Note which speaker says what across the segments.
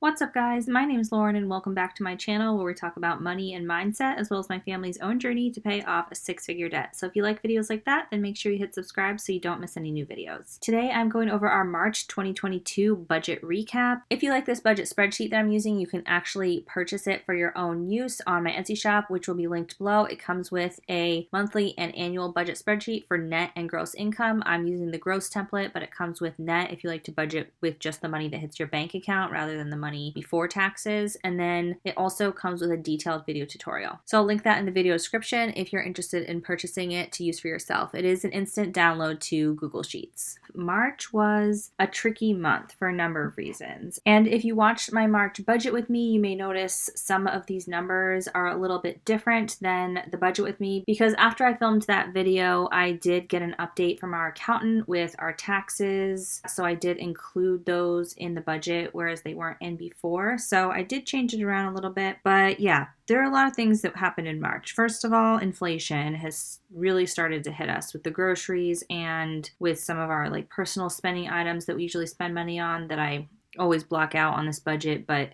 Speaker 1: What's up, guys? My name is Lauren, and welcome back to my channel where we talk about money and mindset, as well as my family's own journey to pay off a six-figure debt. So if you like videos like that, then make sure you hit subscribe so you don't miss any new videos. Today, I'm going over our March 2022 budget recap. If you like this budget spreadsheet that I'm using, you can actually purchase it for your own use on my Etsy shop, which will be linked below. It comes with a monthly and annual budget spreadsheet for net and gross income. I'm using the gross template, but it comes with net if you like to budget with just the money that hits your bank account rather than the money before taxes. And then it also comes with a detailed video tutorial. So I'll link that in the video description if you're interested in purchasing it to use for yourself. It is an instant download to Google Sheets. March was a tricky month for a number of reasons. And if you watched my March budget with me, you may notice some of these numbers are a little bit different than the budget with me, because after I filmed that video, I did get an update from our accountant with our taxes. So I did include those in the budget, whereas they weren't in before. So I did change it around a little bit, but yeah, there are a lot of things that happened in March. First of all, inflation has really started to hit us with the groceries and with some of our personal spending items that we usually spend money on that I always block out on this budget, but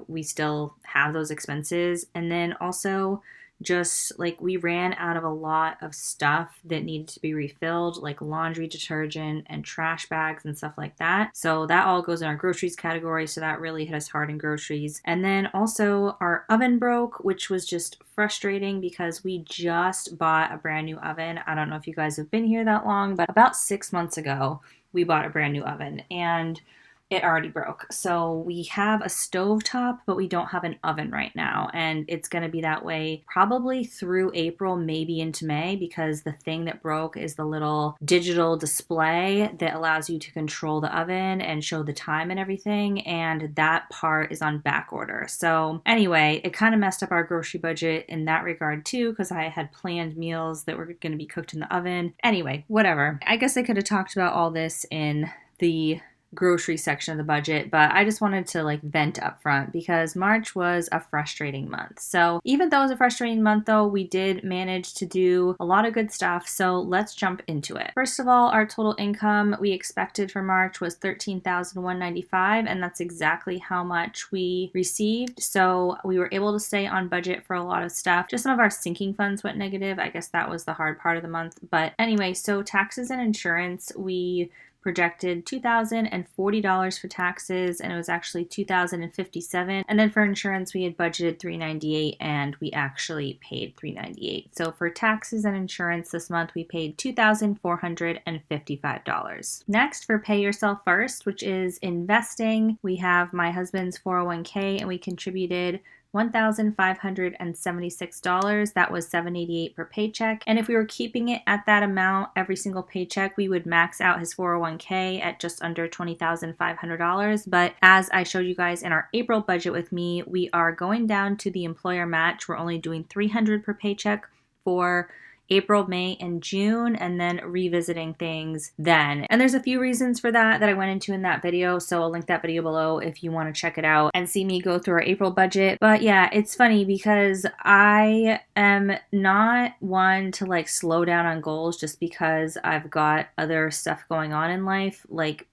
Speaker 1: we still have those expenses. And then also just we ran out of a lot of stuff that needed to be refilled, like laundry detergent and trash bags and stuff like that. So that all goes in our groceries category. So that really hit us hard in groceries. And then also our oven broke, which was just frustrating because we just bought a brand new oven. I don't know if you guys have been here that long, but about 6 months ago, we bought a brand new oven and it already broke. So we have a stovetop, but we don't have an oven right now. And it's going to be that way probably through April, maybe into May, because the thing that broke is the little digital display that allows you to control the oven and show the time and everything. And that part is on back order. So anyway, it kind of messed up our grocery budget in that regard too, because I had planned meals that were going to be cooked in the oven. Anyway, whatever. I guess I could have talked about all this in the grocery section of the budget, but I just wanted to vent up front because March was a frustrating month. So even though it was a frustrating month though, we did manage to do a lot of good stuff. So let's jump into it. First of all, our total income we expected for March was $13,195, and that's exactly how much we received. So we were able to stay on budget for a lot of stuff. Just some of our sinking funds went negative. I guess that was the hard part of the month. But anyway, so taxes and insurance, we projected $2,040 for taxes, and it was actually $2,057. And then for insurance, we had budgeted $398, and we actually paid $398. So for taxes and insurance this month, we paid $2,455. Next, for pay yourself first, which is investing, we have my husband's 401k, and we contributed $1,576. That was $788 per paycheck. And if we were keeping it at that amount every single paycheck, we would max out his 401k at just under $20,500. But as I showed you guys in our April budget with me, we are going down to the employer match. We're only doing $300 per paycheck for April, May, and June, and then revisiting things then. And there's a few reasons for that I went into in that video, so I'll link that video below if you want to check it out and see me go through our April budget. But yeah, it's funny because I am not one to slow down on goals just because I've got other stuff going on in life,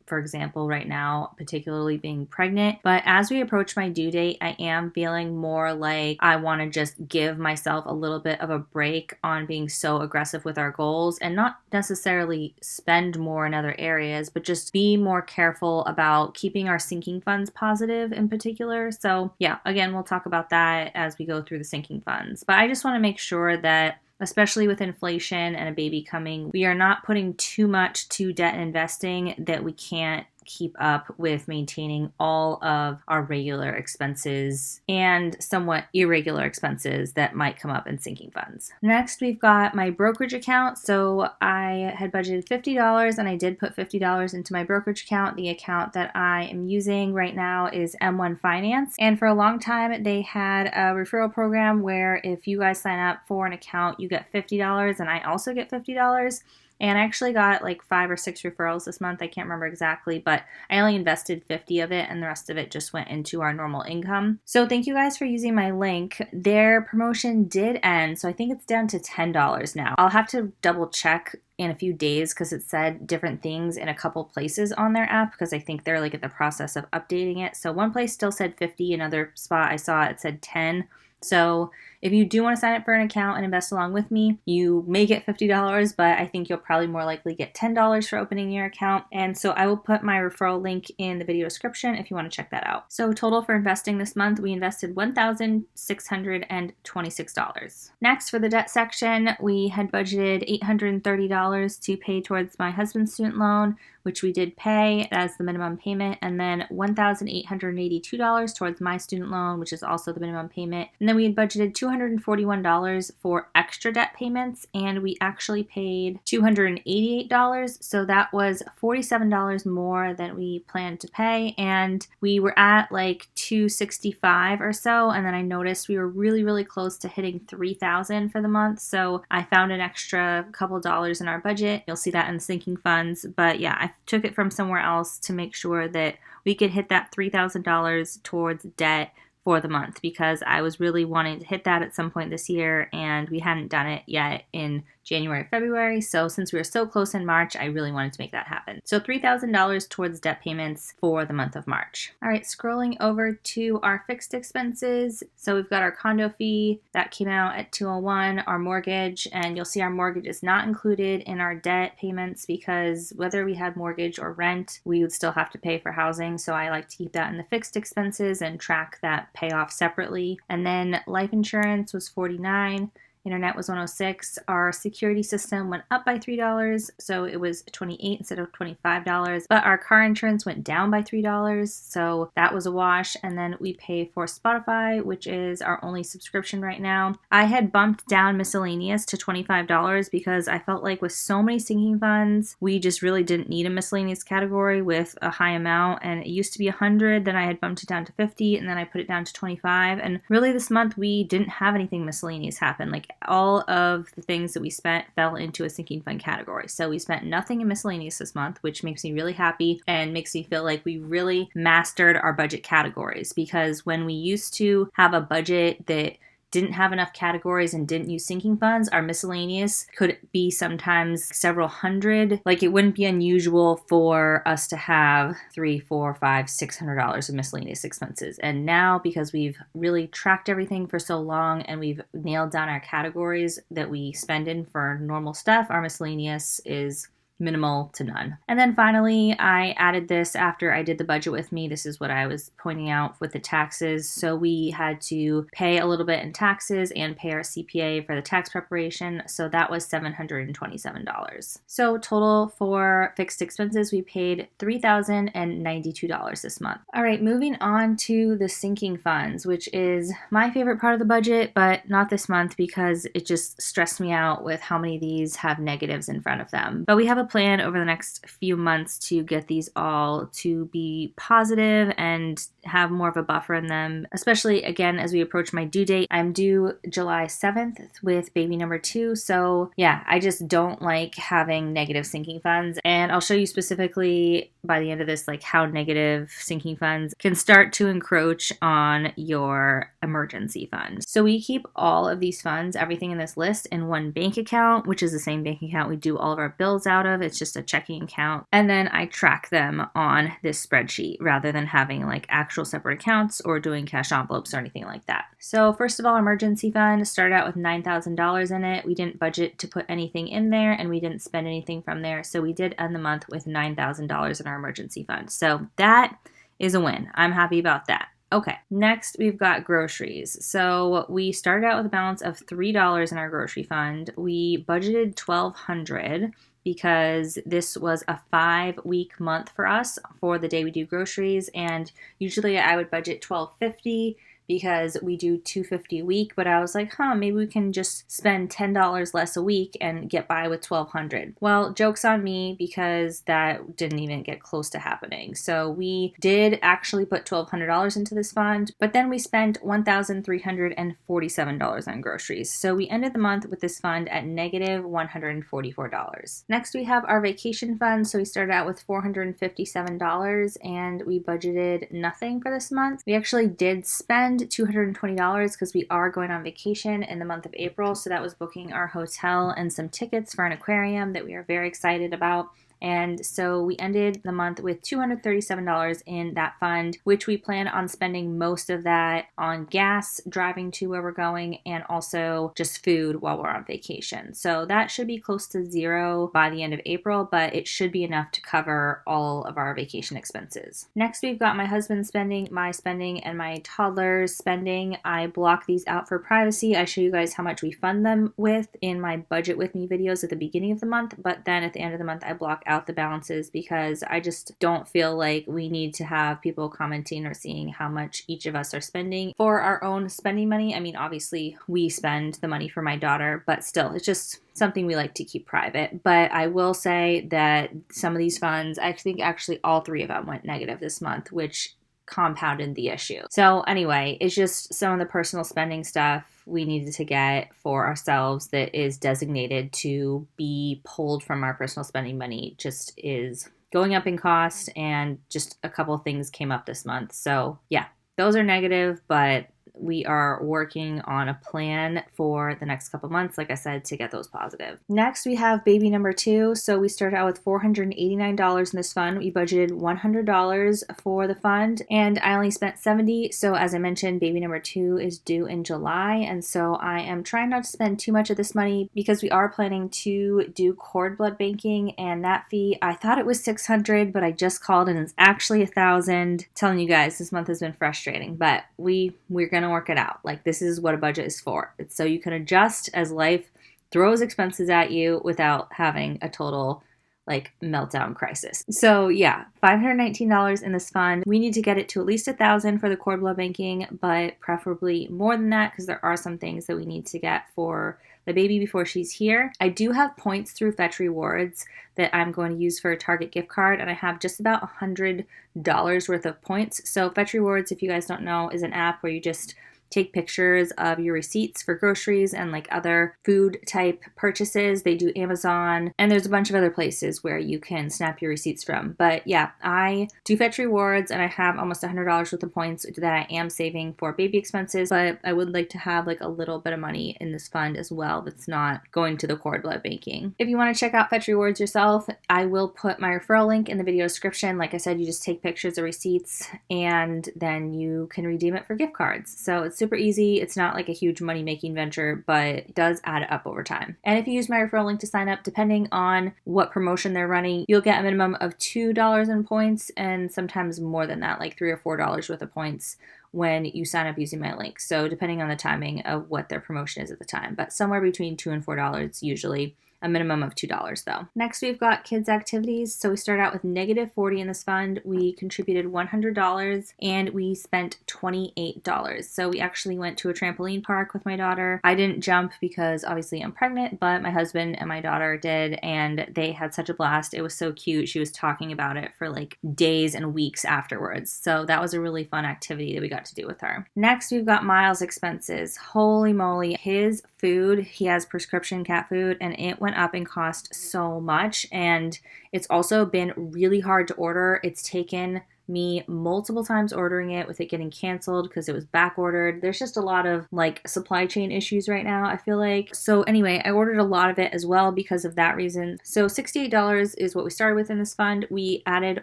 Speaker 1: for example, right now, particularly being pregnant. But as we approach my due date, I am feeling more like I want to just give myself a little bit of a break on being so aggressive with our goals and not necessarily spend more in other areas, but just be more careful about keeping our sinking funds positive in particular. So yeah, again, we'll talk about that as we go through the sinking funds. But I just want to make sure that especially with inflation and a baby coming, we are not putting too much to debt and investing that we can't keep up with maintaining all of our regular expenses and somewhat irregular expenses that might come up in sinking funds. Next, we've got my brokerage account. So I had budgeted $50 and I did put $50 into my brokerage account. The account that I am using right now is M1 Finance. And for a long time, they had a referral program where if you guys sign up for an account, you get $50 and I also get $50. And I actually got 5 or 6 referrals this month. I can't remember exactly, but I only invested 50 of it and the rest of it just went into our normal income. So thank you guys for using my link. Their promotion did end, so I think it's down to $10 now. I'll have to double check in a few days because it said different things in a couple places on their app because I think they're like in the process of updating it. So one place still said 50, another spot I saw it said 10. So if you do want to sign up for an account and invest along with me, you may get $50, but I think you'll probably more likely get $10 for opening your account. And so I will put my referral link in the video description if you want to check that out. So total for investing this month, we invested $1,626. Next, for the debt section, we had budgeted $830 to pay towards my husband's student loan, which we did pay as the minimum payment, and then $1,882 towards my student loan, which is also the minimum payment. And then we had budgeted $241 for extra debt payments, and we actually paid $288. So that was $47 more than we planned to pay, and we were at like $265 or so. And then I noticed we were really close to hitting $3,000 for the month. So I found an extra couple dollars in our budget. You'll see that in the sinking funds. But yeah, I took it from somewhere else to make sure that we could hit that $3,000 towards debt for the month because I was really wanting to hit that at some point this year and we hadn't done it yet in January, February. So since we were so close in March, I really wanted to make that happen. So $3,000 towards debt payments for the month of March. All right, scrolling over to our fixed expenses. So we've got our condo fee that came out at $201, our mortgage, and you'll see our mortgage is not included in our debt payments because whether we had mortgage or rent, we would still have to pay for housing. So I like to keep that in the fixed expenses and track that payoff separately. And then life insurance was $49. Internet was $106. Our security system went up by $3, so it was $28 instead of $25. But our car insurance went down by $3, so that was a wash. And then we pay for Spotify, which is our only subscription right now. I had bumped down miscellaneous to $25 because I felt like with so many sinking funds, we just really didn't need a miscellaneous category with a high amount. And it used to be $100, then I had bumped it down to $50, and then I put it down to $25. And really this month we didn't have anything miscellaneous happen. Like all of the things that we spent fell into a sinking fund category. So we spent nothing in miscellaneous this month, which makes me really happy and makes me feel like we really mastered our budget categories, because when we used to have a budget that didn't have enough categories and didn't use sinking funds, our miscellaneous could be sometimes several hundred. Like it wouldn't be unusual for us to have $300, $400, $500, $600 of miscellaneous expenses. And now, because we've really tracked everything for so long and we've nailed down our categories that we spend in for normal stuff, our miscellaneous is minimal to none. And then finally, I added this after I did the budget with me. This is what I was pointing out with the taxes. So we had to pay a little bit in taxes and pay our CPA for the tax preparation. So that was $727. So total for fixed expenses, we paid $3,092 this month. All right, moving on to the sinking funds, which is my favorite part of the budget, but not this month because it just stressed me out with how many of these have negatives in front of them. But we have a plan over the next few months to get these all to be positive and have more of a buffer in them, especially again as we approach my due date. I'm due July 7th with baby number 2. So yeah, I just don't like having negative sinking funds. And I'll show you specifically by the end of this, like how negative sinking funds can start to encroach on your emergency fund. So we keep all of these funds, everything in this list, in one bank account, which is the same bank account we do all of our bills out of. It's just a checking account. And then I track them on this spreadsheet rather than having like actual separate accounts or doing cash envelopes or anything like that. So first of all, emergency fund started out with $9,000 in it. We didn't budget to put anything in there and we didn't spend anything from there. So we did end the month with $9,000 in our emergency fund. So that is a win. I'm happy about that. Okay, next we've got groceries. So we started out with a balance of $3 in our grocery fund. We budgeted $1,200 because this was a 5-week month for us for the day we do groceries. And usually I would budget $1,250 because we do $250 a week, but I was like, maybe we can just spend $10 less a week and get by with $1,200. Well, joke's on me because that didn't even get close to happening. So we did actually put $1,200 into this fund, but then we spent $1,347 on groceries. So we ended the month with this fund at negative $144. Next, we have our vacation fund. So we started out with $457 and we budgeted nothing for this month. We actually did spend spend $220 because we are going on vacation in the month of April. So that was booking our hotel and some tickets for an aquarium that we are very excited about. And so we ended the month with $237 in that fund, which we plan on spending most of that on gas driving to where we're going and also just food while we're on vacation. So that should be close to zero by the end of April, but it should be enough to cover all of our vacation expenses. Next, we've got my husband's spending, my spending, and my toddler's spending. I block these out for privacy. I show you guys how much we fund them with in my budget with me videos at the beginning of the month, but then at the end of the month, I block out the balances because I just don't feel like we need to have people commenting or seeing how much each of us are spending for our own spending money. I mean, obviously we spend the money for my daughter, but still, it's just something we like to keep private. But I will say that some of these funds, I think actually all three of them went negative this month, which compounded the issue. So anyway, it's just some of the personal spending stuff we needed to get for ourselves that is designated to be pulled from our personal spending money just is going up in cost, and just a couple things came up this month. So yeah, those are negative, but we are working on a plan for the next couple months, like I said, to get those positive. Next, we have baby number 2. So we started out with $489 in this fund. We budgeted $100 for the fund, and I only spent $70. So as I mentioned, baby number 2 is due in July, and so I am trying not to spend too much of this money because we are planning to do cord blood banking, and that fee, I thought it was $600, but I just called and it's actually $1,000. Telling you guys, this month has been frustrating, but we're gonna work it out. Like, this is what a budget is for. It's so you can adjust as life throws expenses at you without having a total like meltdown crisis. So yeah, $519 in this fund. We need to get it to at least $1,000 for the cord blood banking, but preferably more than that because there are some things that we need to get for the baby before she's here. I do have points through Fetch Rewards that I'm going to use for a Target gift card, and I have just about $100 worth of points. So Fetch Rewards, if you guys don't know, is an app where you just take pictures of your receipts for groceries and like other food type purchases. They do Amazon, and there's a bunch of other places where you can snap your receipts from. But yeah, I do Fetch Rewards, and I have almost $100 worth of points that I am saving for baby expenses, but I would like to have like a little bit of money in this fund as well that's not going to the cord blood banking. If you want to check out Fetch Rewards yourself, I will put my referral link in the video description. Like I said, you just take pictures of receipts and then you can redeem it for gift cards. So it's super easy. It's not like a huge money-making venture, but it does add up over time. And if you use my referral link to sign up, depending on what promotion they're running, you'll get a minimum of $2 in points and sometimes more than that, like $3 or $4 worth of points when you sign up using my link. So depending on the timing of what their promotion is at the time, but somewhere between $2 and $4 usually. A minimum of $2 though. Next, we've got kids activities. So we start out with -40 in this fund. We contributed $100 and we spent $28. So we actually went to a trampoline park with my daughter. I didn't jump because obviously I'm pregnant, but my husband and my daughter did, and they had such a blast. It was so cute. She was talking about it for like days and weeks afterwards. So that was a really fun activity that we got to do with her. Next, we've got Miles' expenses. Holy moly. His food, he has prescription cat food, and it went up in cost so much, and it's also been really hard to order. It's taken me multiple times ordering it with it getting canceled because it was back ordered. There's just a lot of like supply chain issues right now, I feel like. So anyway, I ordered a lot of it as well because of that reason. So $68 is what we started with in this fund. We added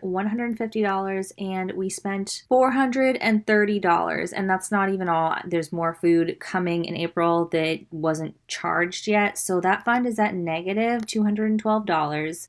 Speaker 1: $150 and we spent $430, and that's not even all. There's more food coming in April that wasn't charged yet. So that fund is at negative $212.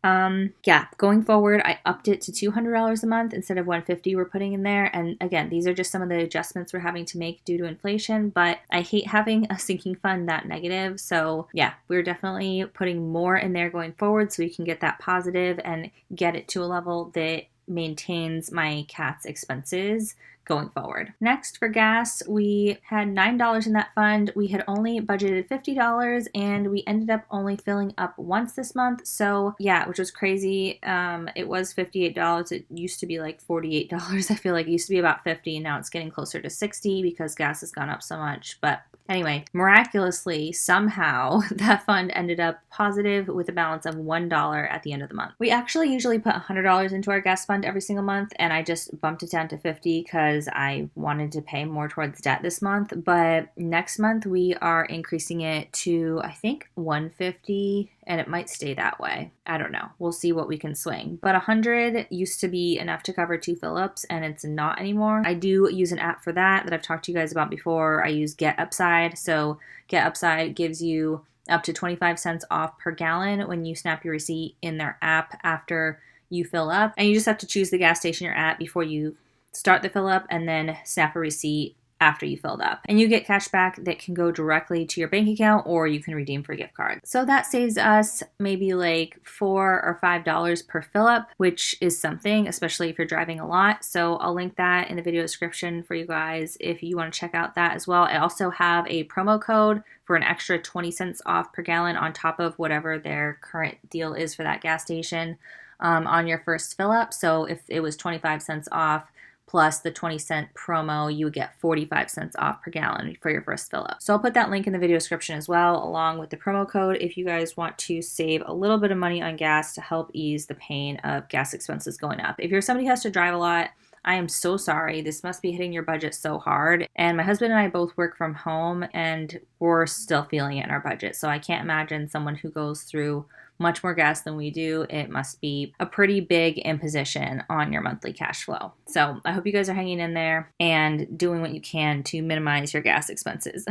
Speaker 1: Yeah, going forward, I upped it to $200 a month instead of $150 we're putting in there. And again, these are just some of the adjustments we're having to make due to inflation, but I hate having a sinking fund that negative. So yeah, we're definitely putting more in there going forward so we can get that positive and get it to a level that maintains my cat's expenses going forward. Next, for gas, we had $9 in that fund. We had only budgeted $50 and we ended up only filling up once this month. So yeah, which was crazy. It was $58. It used to be like $48. I feel like it used to be about $50 and now it's getting closer to $60 because gas has gone up so much. But Anyway, miraculously, somehow that fund ended up positive with a balance of $1 at the end of the month. We actually usually put $100 into our gas fund every single month, and I just bumped it down to $50 because I wanted to pay more towards debt this month. But next month we are increasing it to, I think, $150, and it might stay that way. I don't know. We'll see what we can swing. But $100 used to be enough to cover 2 fill-ups, and it's not anymore. I do use an app for that I've talked to you guys about before. I use Get Upside. So Get Upside gives you up to 25 cents off per gallon when you snap your receipt in their app after you fill up. And you just have to choose the gas station you're at before you start the fill up, and then snap a receipt after you filled up. And you get cash back that can go directly to your bank account, or you can redeem for gift cards. So that saves us maybe like $4 or $5 per fill up, which is something, especially if you're driving a lot. So I'll link that in the video description for you guys if you want to check out that as well. I also have a promo code for an extra 20 cents off per gallon on top of whatever their current deal is for that gas station on your first fill up. So if it was 25 cents off, plus the 20-cent promo, you would get 45 cents off per gallon for your first fill up. So I'll put that link in the video description as well, along with the promo code if you guys want to save a little bit of money on gas to help ease the pain of gas expenses going up. If you're somebody who has to drive a lot, I am so sorry. This must be hitting your budget so hard. And my husband and I both work from home, and we're still feeling it in our budget. So I can't imagine someone who goes through much more gas than we do. It must be a pretty big imposition on your monthly cash flow. So I hope you guys are hanging in there and doing what you can to minimize your gas expenses.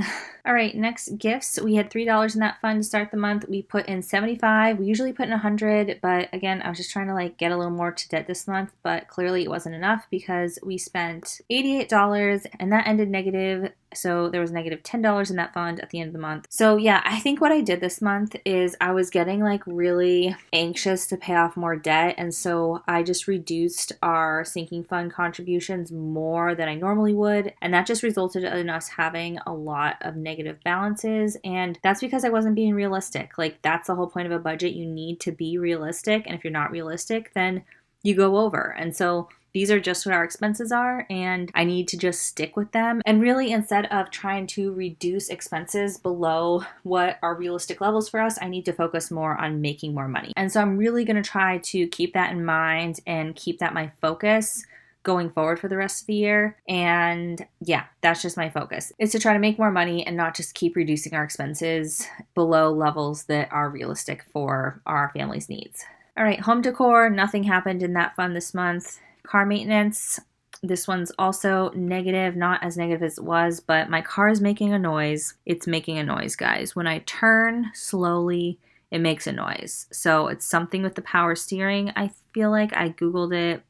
Speaker 1: All right, next, gifts. We had $3 in that fund to start the month. We put in 75. We usually put in 100, but again, I was just trying to like get a little more to debt this month, but clearly it wasn't enough because we spent $88 and that ended negative. So there was negative $10 in that fund at the end of the month. So yeah, I think what I did this month is I was getting like really anxious to pay off more debt. And so I just reduced our sinking fund contributions more than I normally would. And that just resulted in us having a lot of negative balances. And that's because I wasn't being realistic. Like, that's the whole point of a budget. You need to be realistic. And if you're not realistic, then you go over. And so these are just what our expenses are, and I need to just stick with them. And really, instead of trying to reduce expenses below what are realistic levels for us, I need to focus more on making more money. And so I'm really going to try to keep that in mind and keep that my focus going forward for the rest of the year. And yeah, that's just my focus, is to try to make more money and not just keep reducing our expenses below levels that are realistic for our family's needs. All right, home decor, nothing happened in that fund this month. Car maintenance, this one's also negative, not as negative as it was, but my car is making a noise. It's making a noise, guys. When I turn slowly, it makes a noise. So it's something with the power steering. I feel like I Googled it.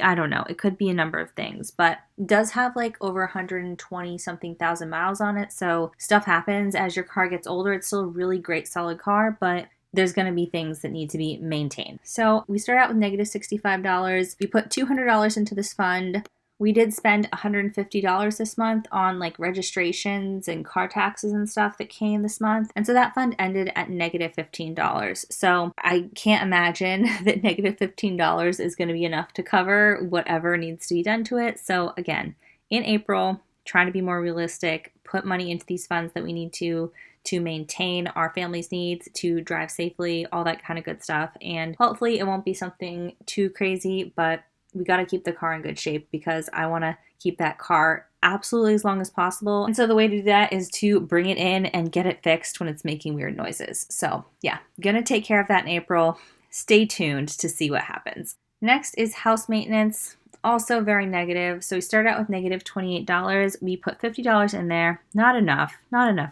Speaker 1: I don't know. It could be a number of things, but it does have like over 120 something thousand miles on it. So stuff happens as your car gets older. It's still a really great, solid car, but there's going to be things that need to be maintained. So we start out with negative $65. We put $200 into this fund. We did spend $150 this month on like registrations and car taxes and stuff that came this month. And so that fund ended at negative $15. So I can't imagine that negative $15 is going to be enough to cover whatever needs to be done to it. So again, in April, trying to be more realistic, put money into these funds that we need to maintain our family's needs, to drive safely, all that kind of good stuff. And hopefully it won't be something too crazy, but we got to keep the car in good shape because I want to keep that car absolutely as long as possible. And so the way to do that is to bring it in and get it fixed when it's making weird noises. So yeah, gonna take care of that in April. Stay tuned to see what happens. Next is house maintenance. Also very negative. So we started out with negative $28. We put $50 in there. Not enough,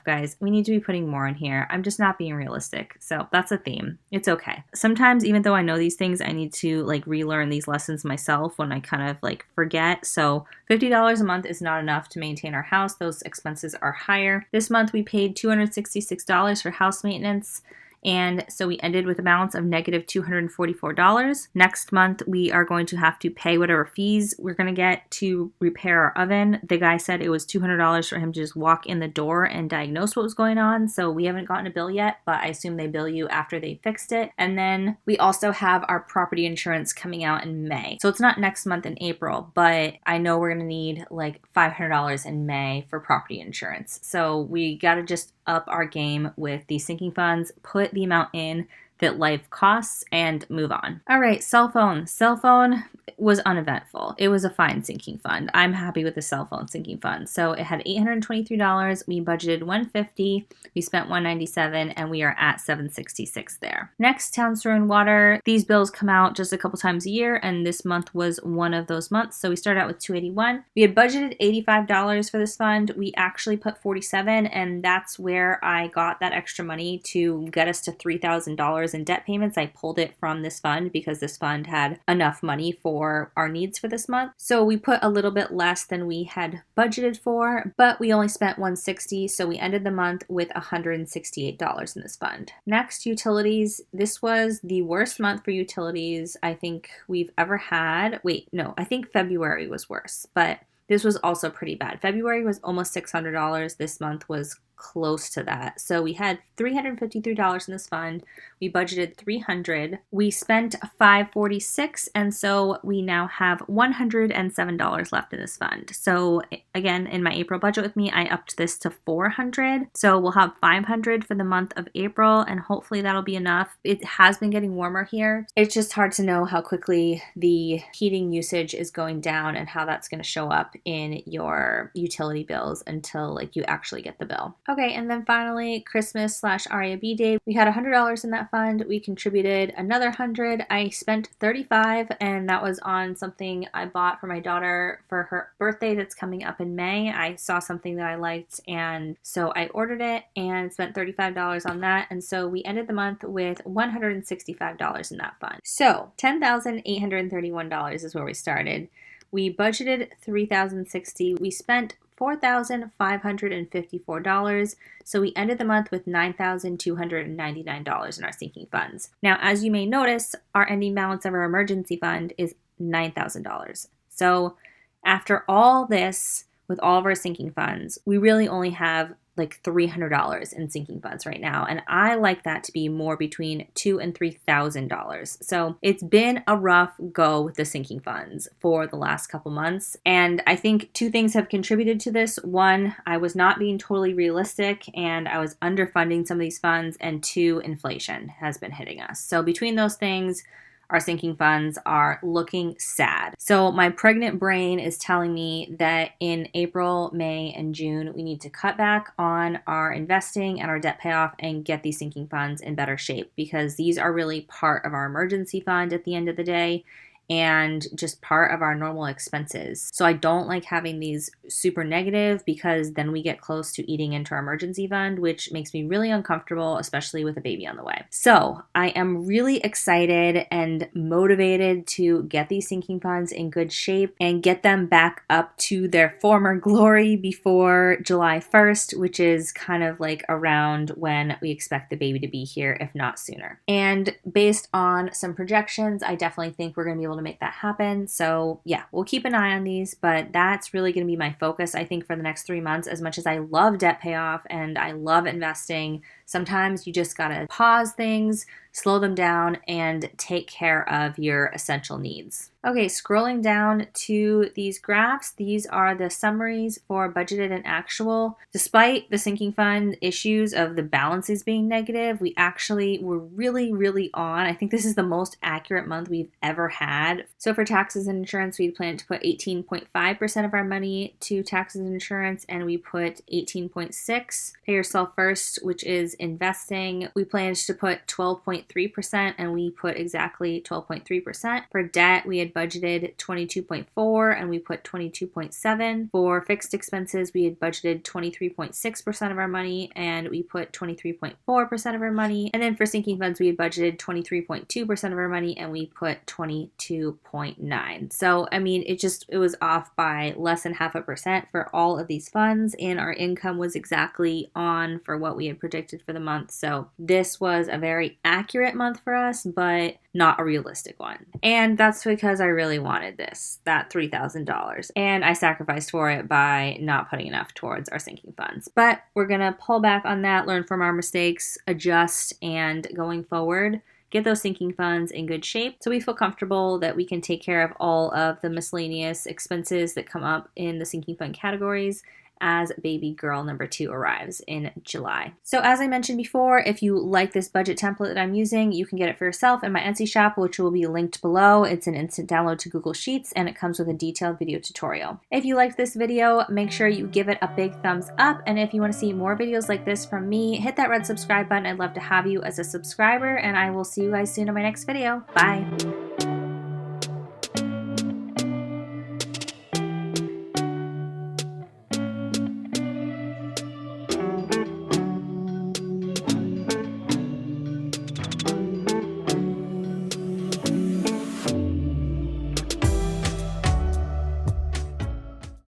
Speaker 1: guys. We need to be putting more in here. I'm just not being realistic. So that's a theme. It's okay. Sometimes, even though I know these things, I need to like relearn these lessons myself when I kind of like forget. So $50 a month is not enough to maintain our house. Those expenses are higher. This month we paid $266 for house maintenance. And so we ended with a balance of negative $244. Next month, we are going to have to pay whatever fees we're going to get to repair our oven. The guy said it was $200 for him to just walk in the door and diagnose what was going on. So we haven't gotten a bill yet, but I assume they bill you after they fixed it. And then we also have our property insurance coming out in May. So it's not next month in April, but I know we're going to need like $500 in May for property insurance. So we got to just up our game with these sinking funds, put the amount in that life costs, and move on. All right, cell phone. Cell phone was uneventful. It was a fine sinking fund. I'm happy with the cell phone sinking fund. So it had $823. We budgeted $150. We spent $197, and we are at $766 there. Next, town sewer and water. These bills come out just a couple times a year, and this month was one of those months. So we started out with $281. We had budgeted $85 for this fund. We actually put $47, and that's where I got that extra money to get us to $3,000 in debt payments. I pulled it from this fund because this fund had enough money for our needs for this month. So we put a little bit less than we had budgeted for, but we only spent $160. So we ended the month with $168 in this fund. Next, utilities. This was the worst month for utilities I think we've ever had. Wait, no, I think February was worse, but this was also pretty bad. February was almost $600. This month was close to that. So we had $353 in this fund. We budgeted $300. We spent $546, and so we now have $107 left in this fund. So again, in my April budget with me, I upped this to $400. So we'll have $500 for the month of April, and hopefully that'll be enough. It has been getting warmer here. It's just hard to know how quickly the heating usage is going down and how that's going to show up in your utility bills until like you actually get the bill. Okay, and then finally, Christmas/RIAB Day. We had $100 in that fund. We contributed another $100. I spent $35, and that was on something I bought for my daughter for her birthday that's coming up in May. I saw something that I liked, and so I ordered it and spent $35 on that. And so we ended the month with $165 in that fund. So $10,831 is where we started. We budgeted $3,060. We spent $4,554. So we ended the month with $9,299 in our sinking funds. Now, as you may notice, our ending balance of our emergency fund is $9,000. So after all this, with all of our sinking funds, we really only have like $300 in sinking funds right now. And I like that to be more between $2,000 and $3,000. So it's been a rough go with the sinking funds for the last couple months. And I think two things have contributed to this. One, I was not being totally realistic and I was underfunding some of these funds. And two, inflation has been hitting us. So between those things, our sinking funds are looking sad. So my pregnant brain is telling me that in April, May, and June, we need to cut back on our investing and our debt payoff and get these sinking funds in better shape, because these are really part of our emergency fund at the end of the day and just part of our normal expenses. So I don't like having these super negative, because then we get close to eating into our emergency fund, which makes me really uncomfortable, especially with a baby on the way. So I am really excited and motivated to get these sinking funds in good shape and get them back up to their former glory before July 1st, which is kind of like around when we expect the baby to be here, if not sooner. And based on some projections, I definitely think we're going to be able to make that happen. So yeah, we'll keep an eye on these, but that's really going to be my focus, I think, for the next 3 months. As much as I love debt payoff and I love investing, sometimes you just got to pause things, slow them down, and take care of your essential needs. Okay, scrolling down to these graphs, these are the summaries for budgeted and actual. Despite the sinking fund issues of the balances being negative, we actually were really on. I think this is the most accurate month we've ever had. So for taxes and insurance, we planned to put 18.5% of our money to taxes and insurance, and we put 18.6%. Pay yourself first, which is investing. We planned to put 12.3%, and we put exactly 12.3%. For debt, we had budgeted 22.4 and we put 22.7. For fixed expenses, we had budgeted 23.6% of our money and we put 23.4% of our money. And then for sinking funds, we had budgeted 23.2% of our money and we put 22.9. So, I mean, it was off by less than 0.5% for all of these funds, and our income was exactly on for what we had predicted for the month. So this was a very accurate month for us, but not a realistic one. And that's because I really wanted that $3,000. And I sacrificed for it by not putting enough towards our sinking funds. But we're going to pull back on that, learn from our mistakes, adjust, and going forward, get those sinking funds in good shape so we feel comfortable that we can take care of all of the miscellaneous expenses that come up in the sinking fund categories as baby girl number 2 arrives in July. So as I mentioned before, if you like this budget template that I'm using, you can get it for yourself in my Etsy shop, which will be linked below. It's an instant download to Google Sheets, and it comes with a detailed video tutorial. If you liked this video, make sure you give it a big thumbs up, and if you want to see more videos like this from me, hit that red subscribe button. I'd love to have you as a subscriber, and I will see you guys soon in my next video. Bye!